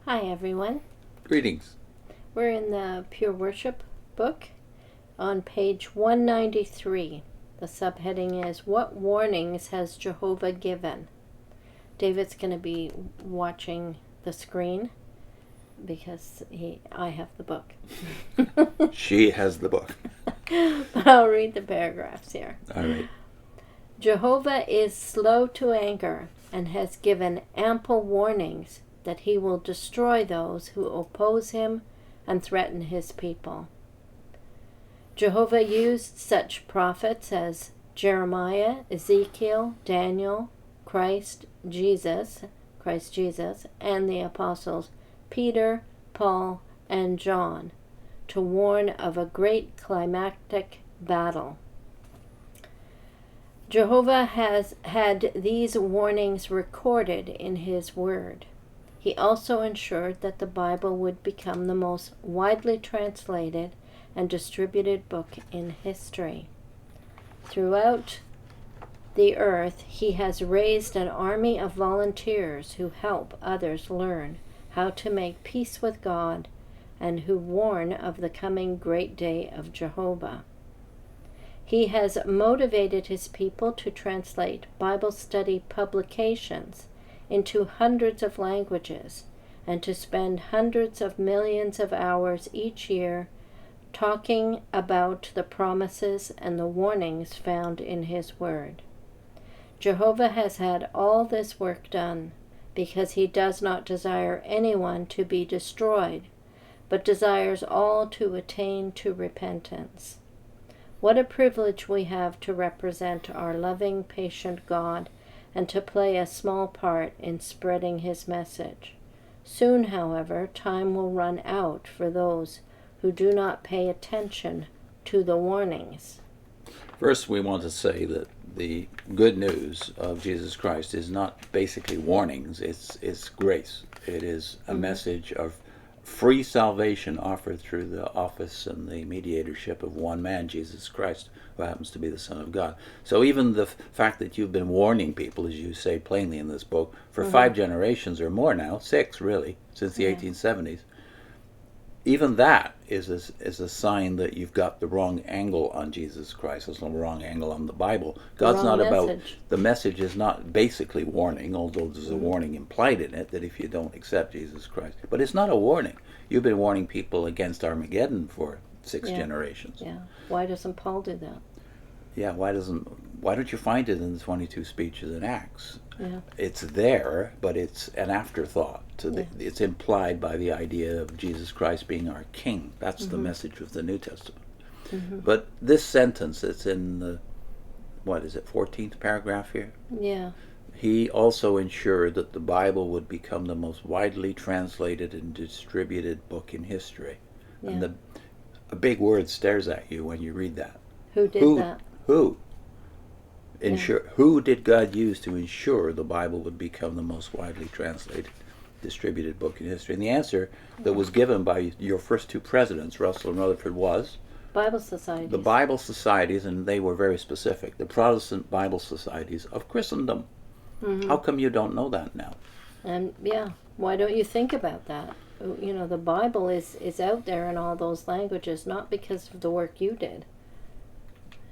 Hi everyone. Greetings. We're in the Pure Worship book on page 193. The subheading is, What Warnings Has Jehovah Given? David's going to be watching the screen because I have the book. She has the book. But I'll read the paragraphs here. All right. Jehovah is slow to anger and has given ample warnings that he will destroy those who oppose him and threaten his people. Jehovah used such prophets as Jeremiah, Ezekiel, Daniel, Christ Jesus, and the apostles Peter, Paul, and John to warn of a great climactic battle. Jehovah has had these warnings recorded in his word. He also ensured that the Bible would become the most widely translated and distributed book in history. Throughout the earth, he has raised an army of volunteers who help others learn how to make peace with God and who warn of the coming great day of Jehovah. He has motivated his people to translate Bible study publications into hundreds of languages and to spend hundreds of millions of hours each year talking about the promises and the warnings found in his word. Jehovah has had all this work done because he does not desire anyone to be destroyed, but desires all to attain to repentance. What a privilege we have to represent our loving, patient God and to play a small part in spreading his message. Soon, however, time will run out for those who do not pay attention to the warnings. First, we want to say that the good news of Jesus Christ is not basically warnings, it's grace. It is a message of free salvation offered through the office and the mediatorship of one man, Jesus Christ, who happens to be the Son of God. So even the fact that you've been warning people, as you say plainly in this book, for 5 generations or more now, 6 really, since the 1870s, even that is a sign that you've got the wrong angle on Jesus Christ. It's the wrong angle on the Bible. God's not about, the message is not basically warning, although there's a warning implied in it that if you don't accept Jesus Christ. But it's not a warning. You've been warning people against Armageddon for 6 generations. Yeah. Why doesn't Paul do that? Yeah, why don't you find it in the 22 speeches in Acts? Yeah. It's there, but it's an afterthought. It's implied by the idea of Jesus Christ being our King. That's the message of the New Testament. But this sentence, it's in the, 14th paragraph here? Yeah. He also ensured that the Bible would become the most widely translated and distributed book in history. Yeah. And a big word stares at you when you read that. Who did that? Who? Who did God use to ensure the Bible would become the most widely translated, distributed book in history? And the answer that was given by your first 2 presidents, Russell and Rutherford, was Bible societies. the Bible societies, and they were very specific, the Protestant Bible societies of Christendom. How come you don't know that now? And why don't you think about that? You know, the Bible is out there in all those languages, not because of the work you did.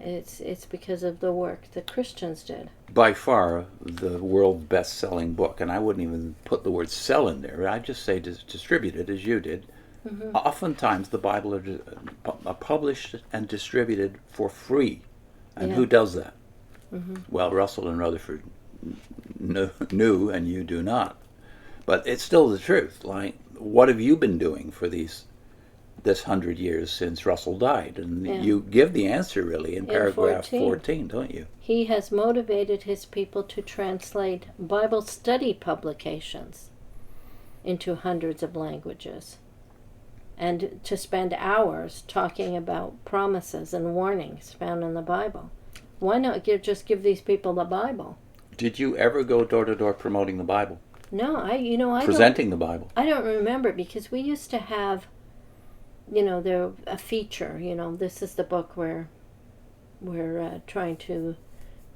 It's because of the work the Christians did. By far the world's best-selling book, and I wouldn't even put the word sell in there. I'd just say distributed, as you did. Oftentimes the Bible are published and distributed for free. And who does that? Well, Russell and Rutherford knew, and you do not. But it's still the truth. Like, what have you been doing for this 100 years since Russell died? And you give the answer really in paragraph 14, don't you? He has motivated his people to translate Bible study publications into hundreds of languages and to spend hours talking about promises and warnings found in the Bible. Why not just give these people the Bible? Did you ever go door to door promoting the Bible? No, I presenting the Bible. I don't remember, because we used to have, a feature. This is the book we're trying to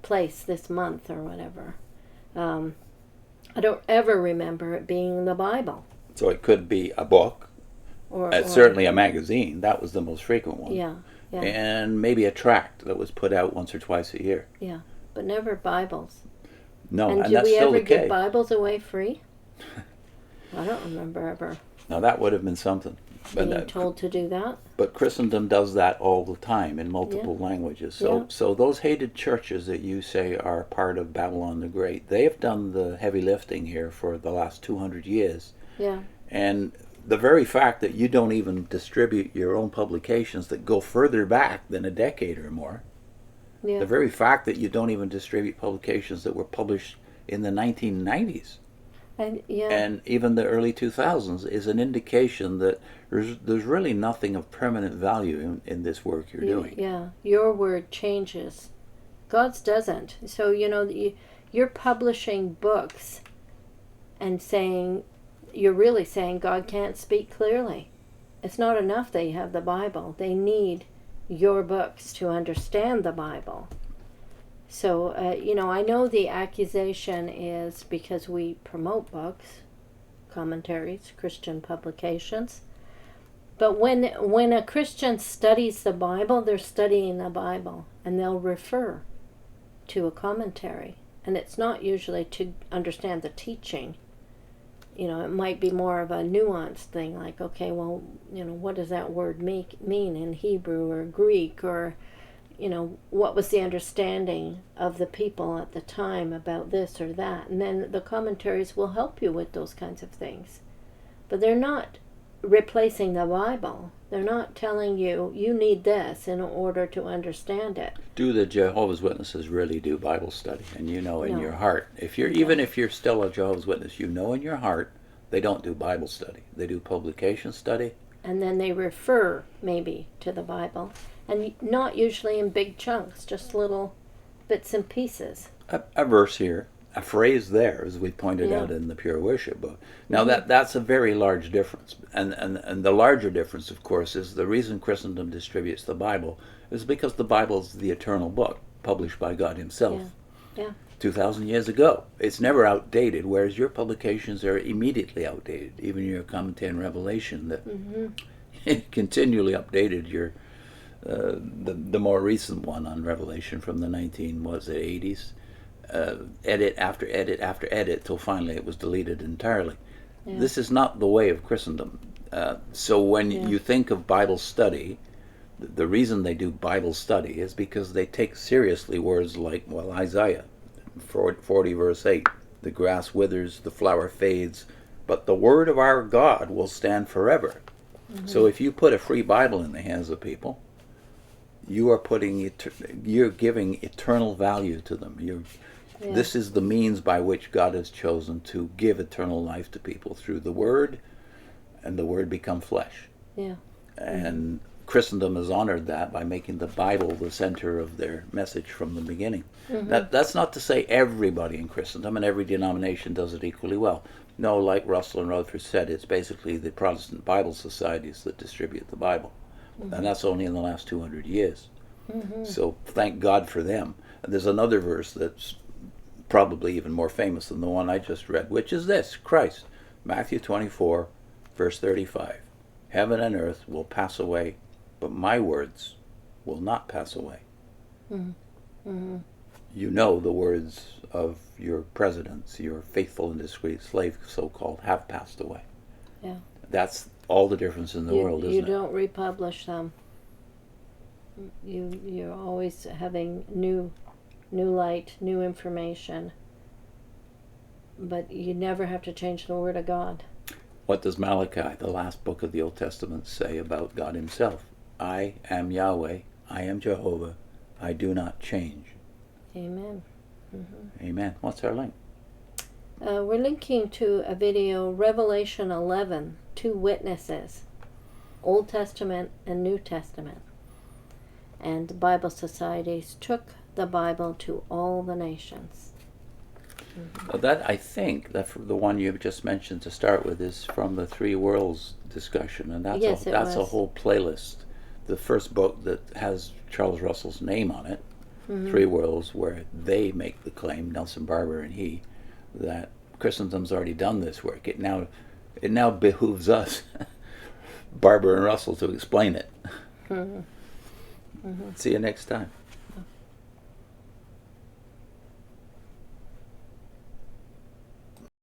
place this month or whatever. I don't ever remember it being the Bible. So it could be a book, or certainly a magazine. That was the most frequent one. yeah, yeah, And maybe a tract that was put out once or twice a year. yeah, but never Bibles. No, And and do that's we still ever the give case. Bibles away free? I don't remember ever Now that would have been something. being told to do that. But Christendom does that all the time in multiple languages. So, Yeah. so those hated churches that you say are part of Babylon the Great, they have done the heavy lifting here for the last 200 years. Yeah, And the very fact that you don't even distribute your own publications that go further back than a decade or more, yeah, the very fact that you don't even distribute publications that were published in the 1990s and yeah, and even the early 2000s is an indication that there's really nothing of permanent value in this work you're doing. yeah. Your word changes. God's doesn't. So you're publishing books and saying, you're really saying God can't speak clearly. It's not enough they have the Bible. They need your books to understand the Bible. So, I know the accusation is because we promote books, commentaries, Christian publications. But when a Christian studies the Bible, they're studying the Bible, and they'll refer to a commentary. And it's not usually to understand the teaching. It might be more of a nuanced thing, like, okay, well, what does that word mean in Hebrew or Greek, or, what was the understanding of the people at the time about this or that? And then the commentaries will help you with those kinds of things. But they're not replacing the Bible. They're not telling you, you need this in order to understand it. Do the Jehovah's Witnesses really do Bible study? And in No. your heart, even if you're still a Jehovah's Witness, in your heart they don't do Bible study. They do publication study. And then they refer maybe to the Bible, and not usually in big chunks, just little bits and pieces. A verse here, a phrase there, as we pointed out in the Pure Worship book. Now that's a very large difference, and the larger difference, of course, is the reason Christendom distributes the Bible is because the Bible is the eternal book published by God Himself. Yeah. 2,000 years ago. It's never outdated, whereas your publications are immediately outdated. Even your commentary on Revelation, that continually updated. Your the more recent one on Revelation from the 80s, edit after edit after edit, till finally it was deleted entirely. Yeah. This is not the way of Christendom. So when you think of Bible study, the reason they do Bible study is because they take seriously words like, Isaiah 40 verse 8, the grass withers, the flower fades, but the word of our God will stand forever. So if you put a free Bible in the hands of people, you're giving eternal value to them. This is the means by which God has chosen to give eternal life to people, through the Word, and the Word become flesh. Yeah. And Christendom has honored that by making the Bible the center of their message from the beginning. That's not to say everybody in Christendom and every denomination does it equally well. No, like Russell and Rutherford said, it's basically the Protestant Bible societies that distribute the Bible. And that's only in the last 200 years. So thank God for them. And there's another verse that's probably even more famous than the one I just read, which is this: Christ, Matthew 24, verse 35. Heaven and earth will pass away, but my words will not pass away. You know the words of your presidents, your faithful and discreet slave, so-called, have passed away. Yeah. That's all the difference in the world, isn't it? You don't republish them. You're always having new light, new information. But you never have to change the Word of God. What does Malachi, the last book of the Old Testament, say about God Himself? I am Yahweh, I am Jehovah, I do not change. Amen. Amen. What's our link? We're linking to a video, Revelation 11, 2 witnesses, Old Testament and New Testament. And the Bible societies took the Bible to all the nations. That, I think, that the one you just mentioned to start with is from the Three Worlds discussion, and that's a whole playlist. The first book that has Charles Russell's name on it, Three Worlds, where they make the claim, Nelson Barber and he, that Christendom's already done this work. It now it now behooves us, Barbara and Russell, to explain it. See you next time.